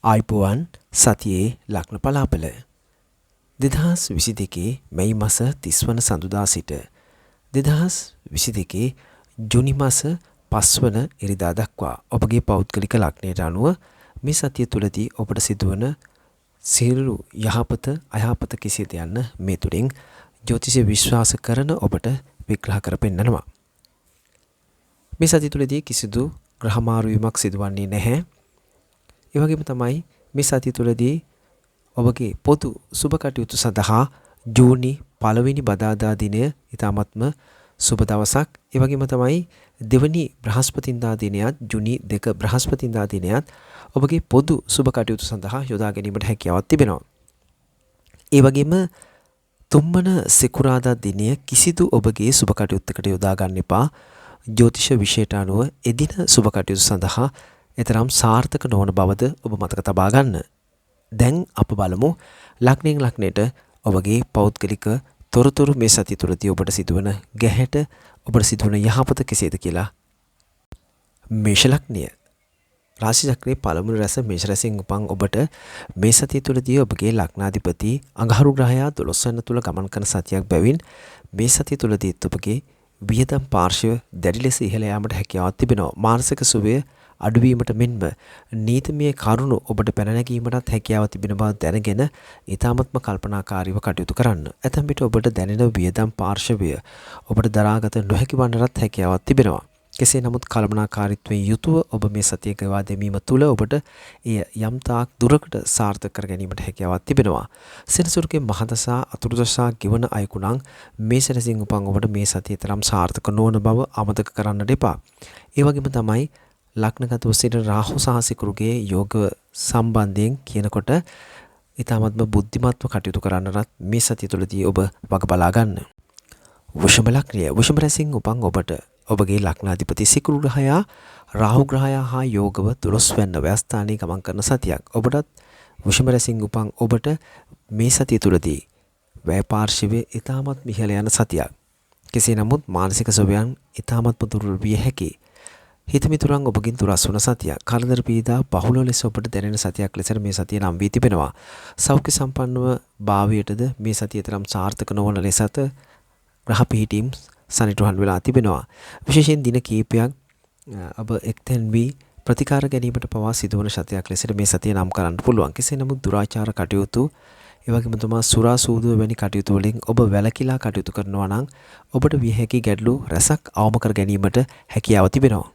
ආයිපුවන් සතියේ ලග්න පලාපල 2022 මැයි මාස 30 වන සඳුදා සිට 2022 ජූනි මාස 5 වන ඉරිදා දක්වා ඔබගේ පෞද්ගලික ලග්නයට අනුව මේ සතිය තුලදී ඔබට සිදුවන සියලු යහපත අයහපත කෙසේද යන්න මේ තුලින් ජ්‍යොතිෂය විශ්වාස කරන ඔබට විග්‍රහ කර පෙන්නනවා. මේ සතිය තුලදී කිසිදු ග්‍රහ මාරු වීමක් සිදුවන්නේ නැහැ. ඒ වගේම තමයි මේ සතිය තුලදී ඔබගේ පොදු සුබ කටයුතු සඳහා ජූනි 1 වෙනි බදාදා දිනය ඊටාත්ම සුබ දවසක්. ඒ වගේම තමයි දෙවනි බ්‍රහස්පතින්දා දිනයත් ජූනි 2 බ්‍රහස්පතින්දා දිනයත් ඔබගේ පොදු සුබ කටයුතු සඳහා යොදා ගැනීමට හැකියාවක් තිබෙනවා. ඒ වගේම තුන්වන සිකුරාදා දිනය කිසිදු ඔබගේ සුබ කටයුත්තකට යොදා ගන්න එපා. ජ්‍යොතිෂ විශේෂයට අනුව එදින සුබ කටයුතු සඳහා එතරම් සාර්ථක නොවන බවද ඔබ මතක තබා ගන්න. දැන් අප බලමු ලග්නෙන් ලග්නයට ඔබගේ පෞද්ගලික තොරතුරු මේ සතිය තුළදී ඔබට සිදුවන ගැහැට ඔබට සිදුවන යහපත කෙසේද කියලා. මේෂ ලග්නය රාශි චක්‍රයේ පළමුව රැස මේෂ රැසෙන් උපන් ඔබට මේ සතිය තුළදී ඔබගේ ලග්නාධිපති අඟහරු ග්‍රහයා 12 වෙනි තුල ගමන් කරන සතියක් බැවින් මේ සතිය තුළදී ඔබගේ වියදම් පාර්ශ්වය දැඩි ලෙස ඉහළ යාමට හැකියාවක් තිබෙනවා. මානසික සුවය අඩුවීමට මෙන්ම නීතිමය කරුණු ඔබට පැන නැගීමටත් හැකියාව තිබෙන බව දැනගෙන ඊ타මත්ම කල්පනාකාරීව කටයුතු කරන්න. ඇතැම් විට ඔබට දැනෙන වියදම් පාර්ශවය ඔබට දරාගත නොහැකි වන්නටත් හැකියාවක් තිබෙනවා. කෙසේ නමුත් කල්පනාකාරීත්වයෙන් යුතුව ඔබ මේ සතිය ගෙවා දැමීම තුළ ඔබට එය යම් තාක් දුරකට සාර්ථක කර ගැනීමට හැකියාවක් තිබෙනවා. සෙනසුරුගේ මහදසා අතුරුදසා ගෙවන අයෙකු නම් මේ සැරසින් උපන් ඔබට මේ සතිය තරම් සාර්ථක නොවන බව අමතක කරන්නට එපා. ඒ වගේම තමයි ලග්නගතව සිටින රාහු සහ සිකුරුගේ යෝග සම්බන්ධයෙන් කියනකොට ඊටමත්ම බුද්ධිමත්ව කටයුතු කරන්නටත් මේ සතිය තුළදී ඔබ වග බලා ගන්න. වෘෂභ ලග්නය වෘෂභ රැසින් උපන් ඔබට ඔබගේ ලග්නාධිපති සිකුරු ග්‍රහයා රාහු ග්‍රහයා හා යෝගව 12 වෙනි ව්‍යස්ථානයේ ගමන් කරන සතියක්. ඔබටත් වෘෂභ රැසින් උපන් ඔබට මේ සතිය තුළදී වැය පාර්ශවයේ ඊටමත් ඉහළ යන සතියක්. කෙසේ නමුත් මානසික සුවයන් ඊටමත් දුර්වල විය හැකියි. හිතමිතුරන් ඔබකින් දුරස් වන සතියක්. කරදර පීඩා බහුල ලෙස ඔබට දැනෙන සතියක් ලෙස මේ සතිය නම් වී තිබෙනවා. සෞඛ්‍ය සම්පන්නව භාවයටද මේ සතිය තරම් සාර්ථක නොවන ලෙසත් ග්‍රහ පිහිටීම් සනිටුහන් වෙලා තිබෙනවා. විශේෂයෙන් දින කීපයක් ඔබ එක්තෙන් වී ප්‍රතිකාර ගැනීමට පවා සිදුවන සතියක් ලෙසට මේ සතිය නම් කරන්න පුළුවන්. කෙසේ නමුත් දුරාචාර කටයුතු ඒ වගේම තමයි සුරා සූදුව වැනි කටයුතු වලින් ඔබ වැළකීලා කටයුතු කරනවා නම් ඔබට විය හැකි ගැටලු රැසක් අවම කර ගැනීමට හැකියාව තිබෙනවා.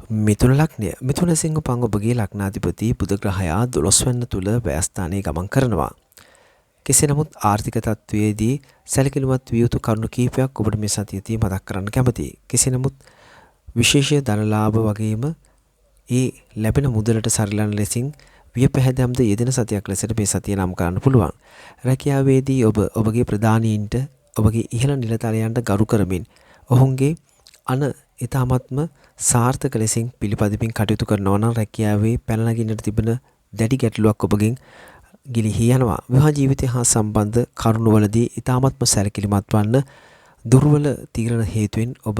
මිථුන ලග්නය මිථුන සිංහ පංග ඔබගේ ලග්නාධිපති බුධ ග්‍රහයා 12 වෙනි තුල ව්‍යස්ථානයේ ගමන් කරනවා. කෙසේ නමුත් ආර්ථික තත්වයේදී සැලකිලිමත් විය යුතු කරුණු කීපයක් ඔබට මේ සතියේදී මතක් කරන්න කැමතියි. කෙසේ නමුත් විශේෂ ධනලාභ වගේම ඒ ලැබෙන මුදලට සරිලන ලෙසින් වියපැහැදම්ද යෙදෙන සතියක් ලෙසට මේ සතිය නම් කරන්න පුළුවන්. රැකියාවේදී ඔබ ඔබගේ ප්‍රධානීන්ට ඔබගේ ඉහළ නිලධාරියන්ට ගරු කරමින් ඔවුන්ගේ අන ඊ타මත්ම සාර්ථක ලෙසින් පිළිපදිමින් කටයුතු කරනවා නම් රැකියාවේ පැන නගින්නට තිබෙන දැඩි ගැටලුවක් ඔබගෙන් ගිලිහී යනවා. විවාහ ජීවිතය හා සම්බන්ධ කරුණවලදී ඊ타මත්ම සැලකිලිමත් වන්න. දුර්වල තීරණ හේතුවෙන් ඔබ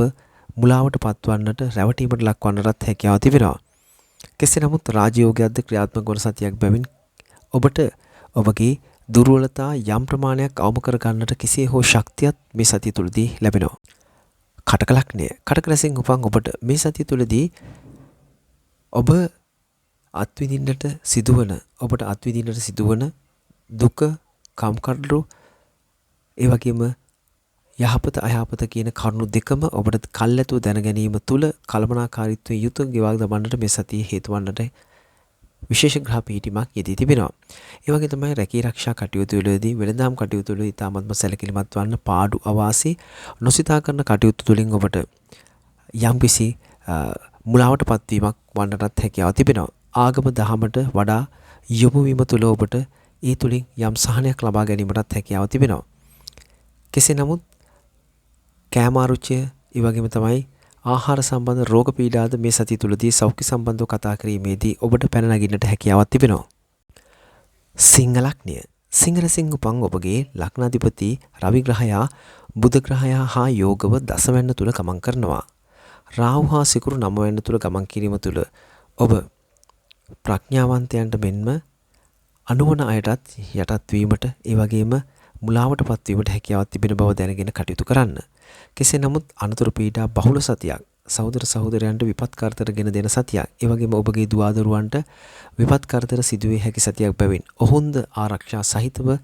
මුලාවට පත්වන්නට රැවටීමට ලක්වන්නටත් හැකියාව තිබෙනවා. කෙසේ නමුත් රාජයෝගයක්ද ක්‍රියාත්මක වන සතියක් බැවින් ඔබට ඔබගේ දුර්වලතා යම් ප්‍රමාණයක් අවම කර ගන්නට කෙසේ හෝ ශක්තියක් මේ සතිය තුළදී ලැබෙනවා. කටක ලග්නය කටක රැසින් උපන් ඔබට මේ සතිය තුළදී ඔබ අත්විඳින්නට සිදුවන දුක කම්කටොළු ඒ වගේම යහපත අයහපත කියන කරුණු දෙකම ඔබට කල්ැතුව දැන ගැනීම තුළ කලමනාකාරීත්වයෙන් යුතුව ගෙවා දමන්නට මේ සතිය හේතු වන්නට විශේෂ ග්‍රහ පිහිටීමක් යෙදී තිබෙනවා. ඒ වගේ තමයි රැකී ආරක්ෂා කටයුතු වලදී වෙළඳාම් කටයුතු වල ඉතාමත්ම සැලකිලිමත් වන්න. පාඩු අවාසි නොසිතා කරන කටයුතු තුළින් ඔබට යම්කිසි මුලාවට පත්වීමක් වන්නටත් හැකියාව තිබෙනවා. ආගම දහමට වඩා යොමු වීම තුළ ඔබට ඒ තුළින් යම් සහනයක් ලබා ගැනීමටත් හැකියාව තිබෙනවා. කෙසේ නමුත් කෑම අරුචිය ඒ වගේම තමයි ආහාර සම්බන්ධ රෝග පීඩාද මේ සතිය තුළදී සෞඛ්‍ය සම්බන්ධව කතා කිරීමේදී ඔබට පැන නගින්නට හැකියාවක් තිබෙනවා. සිංහ ලග්නය සිංහ රැසින් උපන් ඔබගේ ලග්නාධිපති රවි ග්‍රහයා බුධ ග්‍රහයා හා යෝගව 10 වෙනි තුල ගමන් කරනවා. රාහු හා සිකුරු 9 වෙනි තුල ගමන් කිරීම තුල ඔබ ප්‍රඥාවන්තයන්ට මෙන්ම අනුවන අයටත් යටත් වීමට ඒ වගේම මුලාවටපත් වීමට හැකියාවක් තිබෙන බව දැනගෙන කටයුතු කරන්න. කෙසේ නමුත් අනතුරු පීඩා බහුල සතියක් සහෝදර සහෝදරයන්ට විපත් කරදර ගෙන දෙන සතියක්. ඒ වගේම ඔබගේ දුවදරුවන්ට විපත් කරදර සිදුවේ හැකි සතියක් බැවින් ඔවුන්ද ආරක්ෂා සහිතව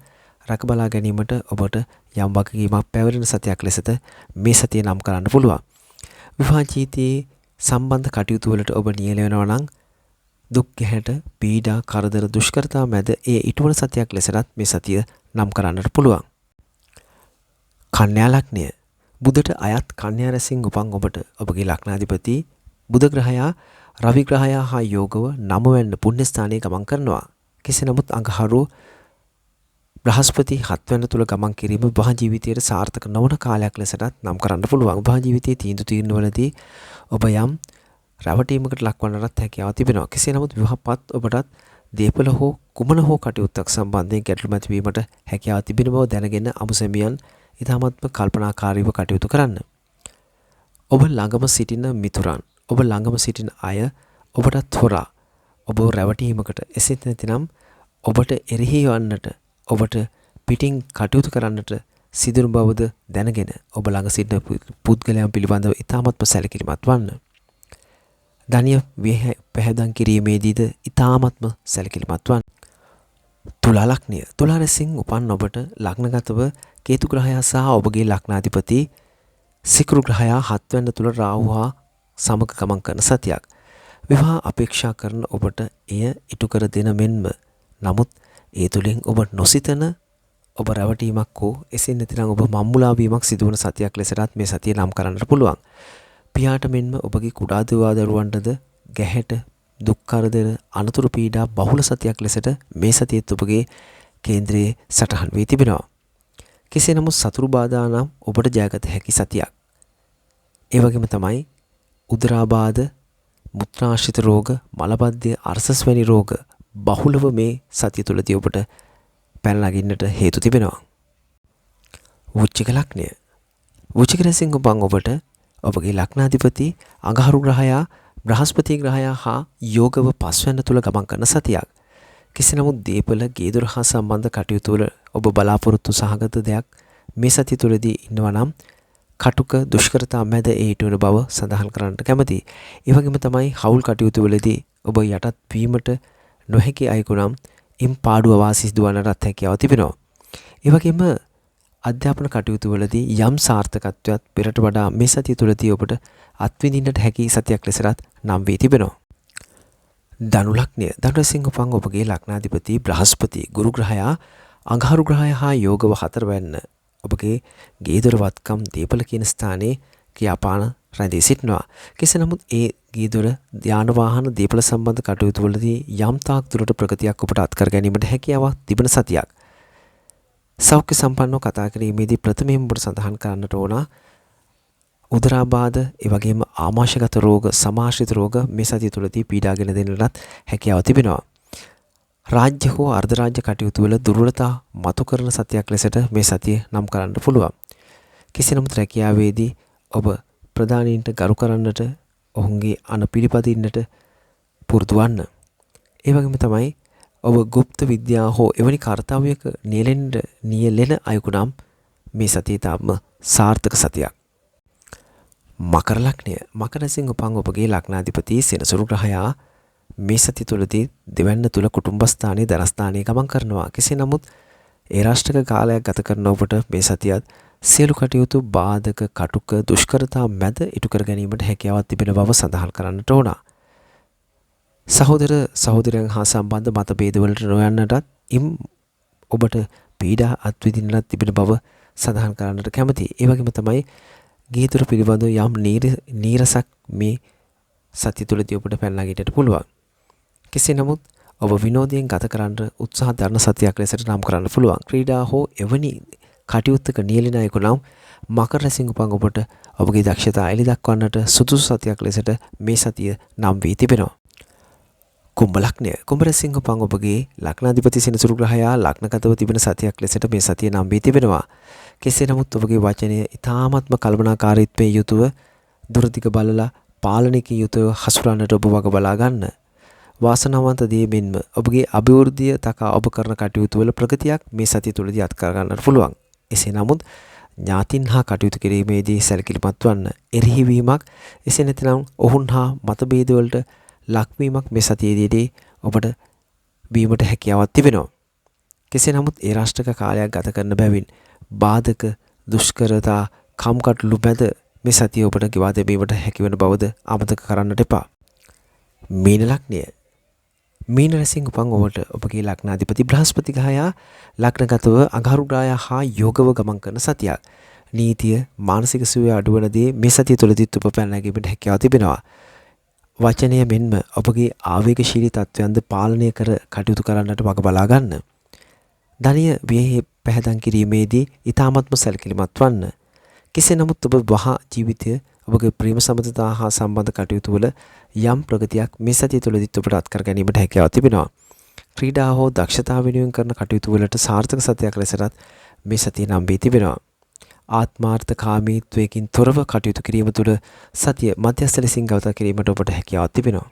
රැක බලා ගැනීමට ඔබට යම් වගකීමක් පැවරෙන සතියක් ලෙසට මේ සතිය නම් කරන්න පුළුවන්. විවාහ ජීවිතයේ සම්බන්ධ කටයුතු වලට ඔබ නියැල වෙනවා නම් දුක් ගැහැට පීඩා කරදර දුෂ්කරතා මැද ඒ ඉටුවන සතියක් ලෙසටත් මේ සතිය නම් කරන්නට පුළුවන්. කන්‍යා ලග්නය බුදට අයත් කන්‍යා රැසින් උපන් ඔබට ඔබගේ ලග්නාධිපති බුධ ග්‍රහයා රවි ග්‍රහයා හා යෝගව 9 වෙනි පුණ්‍ය ස්ථානයේ ගමන් කරනවා. කෙසේ නමුත් අඟහරු බ්‍රහස්පති 7 වෙනි තුල ගමන් කිරීම විවාහ ජීවිතයේ සාර්ථක නොවන කාලයක් ලෙසටත් නම් කරන්න පුළුවන්. විවාහ ජීවිතයේ තීන්දුවවලදී ඔබ යම් රැවටීමකට ලක්වන්නටත් හැකියාව තිබෙනවා. කෙසේ නමුත් විවාහපත් ඔබටත් දීපල හෝ කුමන හෝ කටයුත්තක් සම්බන්ධයෙන් ගැටලු මැතිවීමට හැකියාව තිබෙන බව දැනගෙන අමුසැමියන් ඊටමත්ම කල්පනාකාරීව කටයුතු කරන්න. ඔබ ළඟම සිටින මිතුරන්, ඔබ ළඟම සිටින අය ඔබටත් හොරා ඔබ රැවටීමකට එසේත් නැතිනම් ඔබට එරෙහි වන්නට ඔබට පිටින් කටයුතු කරන්නට සිදුවන බවද දැනගෙන ඔබ ළඟ සිටින පුද්ගලයන් පිළිබඳව ඊටමත්ම සැලකිලිමත් වන්න. ධනිය පැහැදන් කිරීමේදීද ඊටමත්ම සැලකිලිමත් වන්න. තුලා ලග්නය තුලා රැසින් උපන් ඔබට ලග්නගතව කේතු ග්‍රහයා සහ ඔබගේ ලග්නාධිපති සිකුරු ග්‍රහයා 7 වෙනි තුල රාහු හා සමග ගමන් කරන සතියක්. විවාහ අපේක්ෂා කරන ඔබට එය ඉටු කර දෙන මෙන්ම නමුත් ඒ තුලින් ඔබ නොසිතන ඔබ රැවටීමක් හෝ එසේ නැතිනම් ඔබ මම්මුලා වීමක් සිදුවන සතියක් ලෙසටත් මේ සතිය නම් කරන්නට පුළුවන්. පියාට මෙන්ම ඔබගේ කුඩා දරුවන්ටද ගැහැට දුක් කරදර අනතුරු පීඩා බහුල සතියක් ලෙසට මේ සතියේත් ඔබගේ කේන්ද්‍රයේ සටහන් වී තිබෙනවා. කෙසේ නමුත් සතුරු බාධා නම් ඔබට ජයගත හැකි සතියක්. ඒ වගේම තමයි උදරාබාධ, මුත්‍රාශ්‍රිත රෝග, මලබද්ධය, අර්සස් වැනි රෝග බහුලව මේ සතිය තුළදී ඔබට පැන නගින්නට හේතු තිබෙනවා. වෘශ්චික ලග්නය වෘශ්චික රැසින් උපන් ඔබට ඔබගේ ලග්නාධිපති අඟහරු ග්‍රහයා බ්‍රහස්පති ග්‍රහයා හා යෝගව 5 වෙනි තුල ගමන් කරන සතියක්. කෙසේ නමුත් දීපල ගේදොර හා සම්බන්ධ කටයුතු වල ඔබ බලාපොරොත්තු සහගත දෙයක් මේ සතිය තුලදී ඉන්නවා නම් කටුක දුෂ්කරතා මැද ඒ ඉටුවන බව සඳහන් කරන්නට කැමැතියි. ඒ වගේම තමයි හවුල් කටයුතු වලදී ඔබ යටත් වීමට නොහැකි අයෙකු නම් ඉම් පාඩුව වාසි සිදුවන්නටත් හැකියාව තිබෙනවා. ඒ වගේම අධ්‍යාපන කටයුතු වලදී යම් සාර්ථකත්වයක් පෙරට වඩා මේ සතිය තුලදී ඔබට අත්විඳින්නට හැකි සතියක් ලෙසට නම් වී තිබෙනවා. ධනු ලග්නය ධනු රැසින් උපන් ඔබගේ ලග්නාධිපති බ්‍රහස්පති ගුරු ග්‍රහයා අඟහරු ග්‍රහයා හා යෝගව 4 වෙන්න ඔබගේ ගේදොර වත්කම් දීපල කියන ස්ථානයේ ක්‍රියාපාන රැඳී සිටිනවා. කෙසේ නමුත් ඒ ගේදොර යාන වාහන දීපල සම්බන්ධ කටයුතු වලදී යම් තාක් දුරට ප්‍රගතියක් ඔබට අත්කර ගැනීමට හැකියාවක් තිබෙන සතියක්. සෞඛ්‍ය සම්පන්නව කතා කිරීමේදී ප්‍රථමයෙන් ඔබට සඳහන් කරන්නට ඕන උදරාබාධ ඒ වගේම ආමාශයගත රෝග සමාශ්‍රිත රෝග මේ සතිය තුළදී පීඩාගෙන දෙන්නටත් හැකියාව තිබෙනවා. රාජ්‍ය හෝ අර්ධ රාජ්‍ය කටයුතු වල දුර්වලතා මතු කරන සතියක් ලෙසට මේ සතිය නම් කරන්න පුළුවන්. කෙසේ නමුත් රැකියාවේදී ඔබ ප්‍රධානීන්ට ගරු කරන්නට ඔවුන්ගේ අන පිළිපදින්නට පුරුදු වන්න. ඒ වගේම තමයි ඔබ গুপ্ত විද්‍යාව හෝ එවැනි කාර්යයක නියැලෙන අයෙකු නම් මේ සතිය තාම සාර්ථක සතියක්. මකර ලග්නය මකර රැසින් උපන් ඔබගේ ලග්නාධිපති සෙනසුරු ග්‍රහයා මේ සතිය තුළදී දෙවැන්න තුල කුටුම්බ ස්ථානයේ ධනස්ථානයේ ගමන් කරනවා. කෙසේ නමුත් ඒ රාෂ්ට්‍රක කාලයක් ගත කරන ඔබට මේ සතියත් සියලු කටයුතු බාධක කටුක දුෂ්කරතා මැද ඉටු කර ගැනීමට හැකියාවක් තිබෙන බව සඳහන් කරන්නට ඕන. සහෝදර සහෝදරයන් හා සම්බන්ධ මතභේද වලට නොයන්නටත් ඔබට පීඩා අත්විඳින්නට තිබෙන බව සඳහන් කරන්නට කැමැතියි. ඒ වගේම තමයි ගේදොර පිළිබඳව යම් නීරසක් මේ සතිය තුළදී ඔබට පැන නගින්නට පුළුවන්. කෙසේ නමුත් ඔබ විනෝදයෙන් ගත කරන්න උත්සාහ දරන සතියක් ලෙසට නම් කරන්න පුළුවන්. ක්‍රීඩා හෝ එවැනි කටයුත්තක නියැලෙන අයෙකු නම් මකර රැසින් උපන් ඔබට ඔබගේ දක්ෂතා එළි දක්වන්නට සුදුසු සතියක් ලෙසට මේ සතිය නම් වී තිබෙනවා. කුම්භ ලග්නය කුම්භ රැසින් උපන් ඔබගේ ලග්නාධිපති සෙනසුරු ග්‍රහයා ලග්නගතව තිබෙන සතියක් ලෙසට මේ සතිය නම් වී තිබෙනවා. කෙසේ නමුත් ඔබගේ වචනය ඉතාමත්ම කල්පනාකාරීත්වයෙන් යුතුව දුරදිග බලලා පාලනයකින් යුතුව හසුරන්නට ඔබ වග බලා ගන්න. වාසනාවන්ත දේ මෙන්ම ඔබගේ අභිවෘද්ධිය තකා ඔබ කරන කටයුතු වල ප්‍රගතියක් මේ සතිය තුළදී අත්කර ගන්නට පුළුවන්. එසේ නමුත් ඥාතින් හා කටයුතු කිරීමේදී සැලකිලිමත් වන්න. එරෙහිවීමක් එසේ නැතිනම් ඔවුන් හා මතභේද වලට ලක්වීමක් මේ සතියේදී ඔබට වීමට හැකියාවක් තිබෙනවා. කෙසේ නමුත් ඒ රාෂ්ට්‍රක කාලයක් ගත කරන බැවින් බාධක දුෂ්කරතා කම්කටොළු මැද මේ සතිය ඔබට ගෙවා දැමීමට හැකිවන බවද අමතක කරන්නට එපා. මීන ලග්නය. මීන රැසින් උපන් ඔබට ඔබගේ ලග්නාධිපති බ්‍රහස්පති ග්‍රහයා ලග්නගතව අඟහරුග්‍රහයා හා යෝගව ගමන් කරන සතියක්. නීතිය මානසික සුවය අඩුවන දේ මේ සතිය තුළදීත් ඔබ පැන නැගීමට හැකියාව තිබෙනවා. වචනය මෙන්ම ඔබගේ ආවේගශීලී තත්ත්වයන්ද පාලනය කර කටයුතු කරන්නට වග බලා ගන්න. ධනය වියෙහි පැහැදන් කිරීමේදී ඊ타මත්ම සැලකිලිමත් වන්න. කෙසේ නමුත් ඔබ වහා ජීවිතය ඔබගේ ප්‍රේම සම්බන්ධතා හා සම්බන්ධ කටයුතු වල යම් ප්‍රගතියක් මේ සතිය තුළදීත් ඔබට අත්කර ගැනීමට හැකියාව තිබෙනවා. ක්‍රීඩා හෝ දක්ෂතාව වෙනුවෙන් කරන කටයුතු වලට සාර්ථක සතියක් ලෙසටත් මේ සතිය නම් වී තිබෙනවා. ආත්මාර්ථකාමීත්වයකින් තොරව කටයුතු කිරීම තුළ සතිය මධ්‍යස්ථ ලෙසින් ගත කිරීමට ඔබට හැකියාවක් තිබෙනවා.